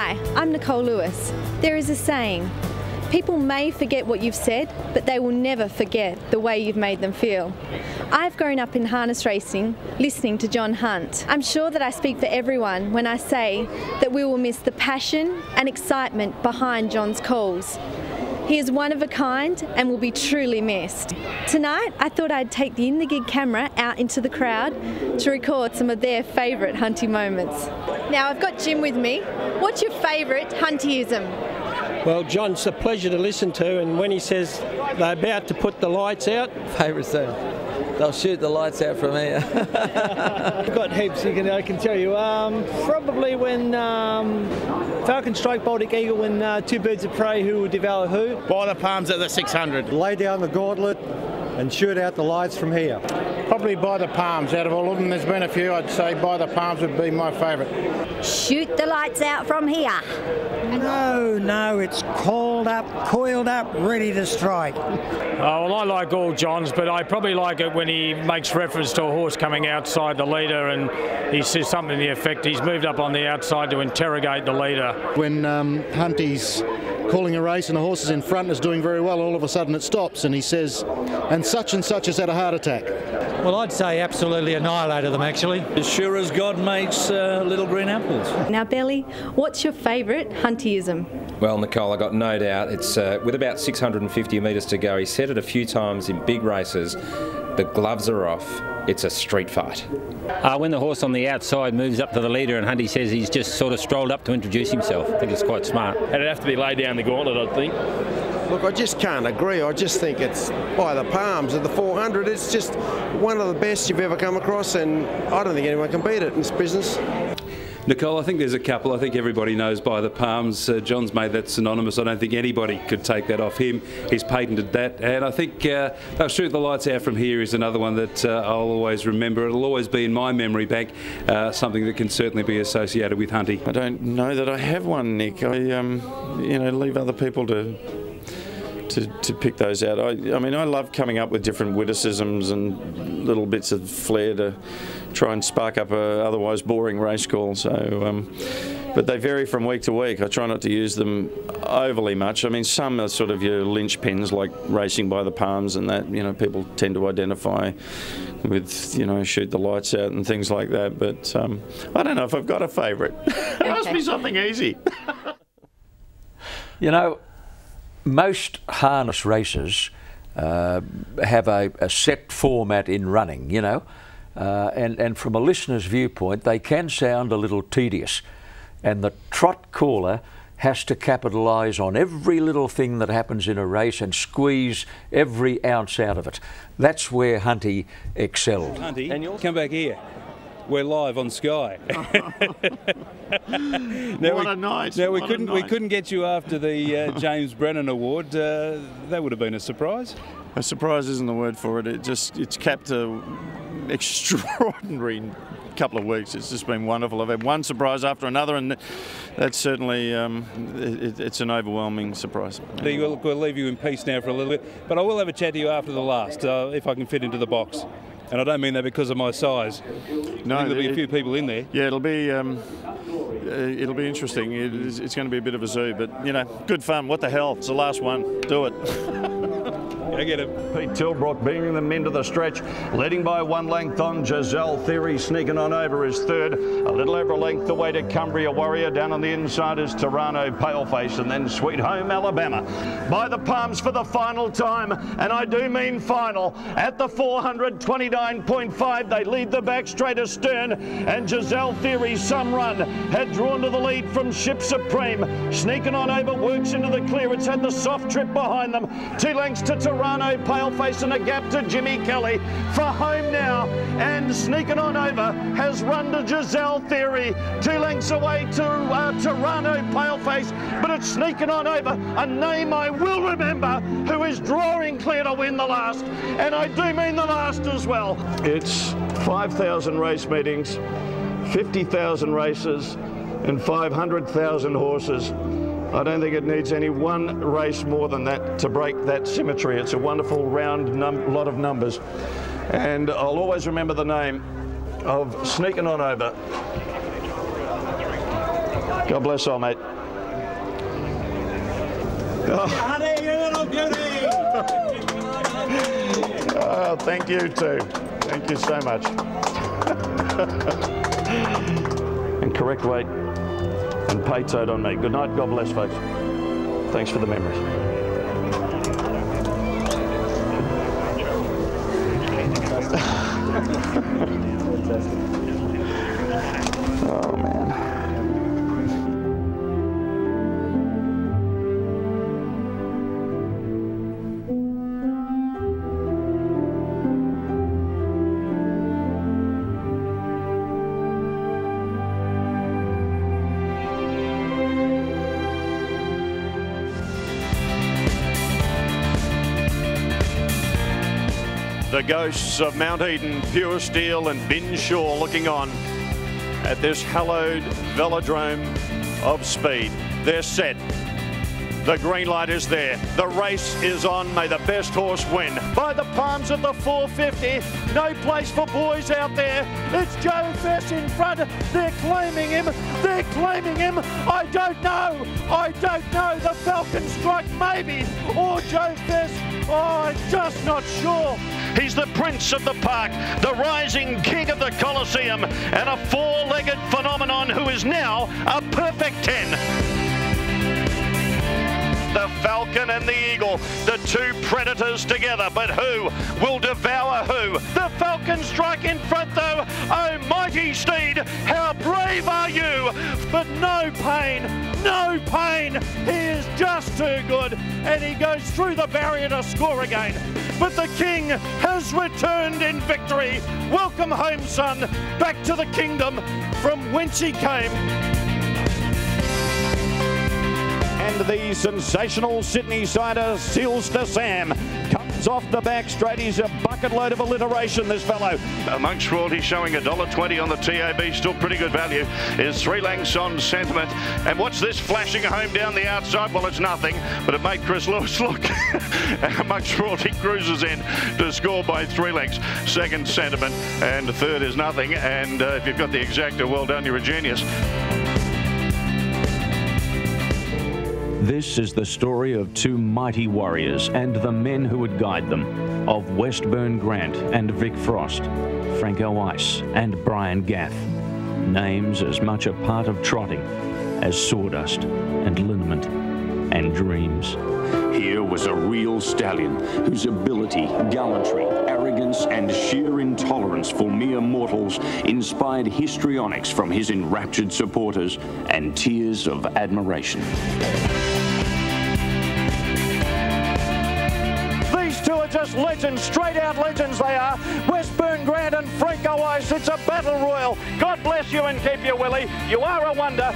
Hi, I'm Nicole Lewis. There is a saying, people may forget what you've said, but they will never forget the way you've made them feel. I've grown up in harness racing, listening to John Hunt. I'm sure that I speak for everyone when I say that we will miss the passion and excitement behind John's calls. He is one of a kind and will be truly missed. Tonight, I thought I'd take the In the Gig camera out into the crowd to record some of their favourite Hunty moments. Now, I've got Jim with me. What's your favourite Huntyism? Well, John's a pleasure to listen to, and when he says they're about to put the lights out... Favourite thing? They'll shoot the lights out from here. I've got heaps, I can tell you. Probably when Falcon Strike, Baltic Eagle, when Two Birds of Prey, who will devour who. By the Palms at the 600. Lay down the gauntlet and shoot out the lights from here. Probably By the Palms. Out of all of them, there's been a few. I'd say By the Palms would be my favourite. Shoot the lights out from here. No, it's coiled up, ready to strike. Well, I like all John's, but I probably like it when he makes reference to a horse coming outside the leader and he says something to the effect he's moved up on the outside to interrogate the leader. When Hunty's calling a race and the horse is in front and is doing very well, all of a sudden it stops and he says, and such has had a heart attack. Well, I'd say absolutely annihilated them, actually. As sure as God makes little green apples. Now, Belly, what's your favourite Huntyism? Well, Nicole, I got no doubt. It's with about 650 metres to go. He said it a few times in big races. The gloves are off. It's a street fight. When the horse on the outside moves up to the leader and Hunty says he's just sort of strolled up to introduce himself. I think it's quite smart. It'd have to be laid down the gauntlet, I think. Look, I just can't agree. I just think it's By the Palms at the 400. It's just one of the best you've ever come across, and I don't think anyone can beat it in this business. Nicole, I think there's a couple. I think everybody knows By the Palms. John's made that synonymous. I don't think anybody could take that off him. He's patented that. And I think They'll Shoot the Lights Out from Here is another one that I'll always remember. It'll always be in my memory bank, something that can certainly be associated with Hunty. I don't know that I have one, Nick. I leave other people to pick those out. I mean, I love coming up with different witticisms and little bits of flair to try and spark up a otherwise boring race call. So, but they vary from week to week. I try not to use them overly much. I mean, some are sort of your linchpins, like Racing By the Palms, and that people tend to identify with Shoot the Lights Out and things like that. But I don't know if I've got a favourite. It must be something easy. Most harness races have a set format in running, and from a listener's viewpoint, they can sound a little tedious. And the trot caller has to capitalise on every little thing that happens in a race and squeeze every ounce out of it. That's where Hunty excelled. Hunty, come back here. We're live on Sky. What a night! Now we couldn't get you after the James Brennan Award. That would have been a surprise. A surprise isn't the word for it. It's capped an extraordinary couple of weeks. It's just been wonderful. I've had one surprise after another, and that's certainly it's an overwhelming surprise. We'll leave you in peace now for a little bit, but I will have a chat to you after the last, if I can fit into the box. And I don't mean that because of my size. No, there'll be a few people in there. Yeah, it'll be interesting. It's going to be a bit of a zoo, but good fun. What the hell? It's the last one. Do it. I get it. Pete Tilbrook bringing them into the stretch, leading by 1 length on Giselle Theory, sneaking on over is third. A little over a length away to Cumbria Warrior. Down on the inside is Toronto Paleface, and then Sweet Home Alabama. By the Palms for the final time, and I do mean final. At the 429.5, they lead the back straight astern, and Giselle Theory, some run, had drawn to the lead from Ship Supreme. Sneaking on over, works into the clear. It's had the soft trip behind them. 2 lengths to Toronto Paleface and a gap to Jimmy Kelly for home now, and sneaking on over has run to Giselle Theory. 2 lengths away to Toronto Paleface, but it's sneaking on over a name I will remember, who is drawing clear to win the last, and I do mean the last as well. It's 5,000 race meetings, 50,000 races, and 500,000 horses. I don't think it needs any one race more than that to break that symmetry. It's a wonderful round lot of numbers. And I'll always remember the name of Sneaking On Over. God bless all, mate. Honey, you little beauty! Oh, thank you too. Thank you so much. And correct weight and pay toad on me. Good night. God bless, folks. Thanks for the memories. Oh, man. The ghosts of Mount Eden, Pure Steel and Bin Shaw looking on at this hallowed velodrome of speed. They're set. The green light is there. The race is on. May the best horse win. By the Palms at the 450. No place for boys out there. It's Joe Fess in front. They're claiming him. They're claiming him. I don't know. I don't know. The Falcon Strike maybe. Or Joe Fess. Oh, I'm just not sure. He's the prince of the park, the rising king of the Colosseum, and a four-legged phenomenon who is now a perfect 10. The Falcon and the Eagle, the two predators together, but who will devour who? The Falcon Strike in front though. Oh, mighty steed, how brave are you? But no pain, no pain. He is just too good, and he goes through the barrier to score again. But the king has returned in victory. Welcome home, son, back to the kingdom from whence he came. And the sensational Sydney sider, Seals to Sam, comes off the back straight. He's a bucket load of alliteration, this fellow. Amongst royalty showing $1.20 on the TAB, still pretty good value, is Three Lengths on Sentiment. And what's this flashing home down the outside? Well, it's nothing, but it made Chris Lewis look. Amongst royalty cruises in to score by 3 lengths. Second, Sentiment, and third is nothing. And if you've got the exacta, well done, you're a genius. This is the story of two mighty warriors and the men who would guide them, of Westburn Grant and Vic Frost, Franco Ice and Brian Gath, names as much a part of trotting as sawdust and liniment and dreams. Here was a real stallion whose ability, gallantry, arrogance and sheer intolerance for mere mortals inspired histrionics from his enraptured supporters and tears of admiration. Just legends, straight out legends they are. Westburn Grant and Franco Ice, it's a battle royal. God bless you and keep you, Willie. You are a wonder.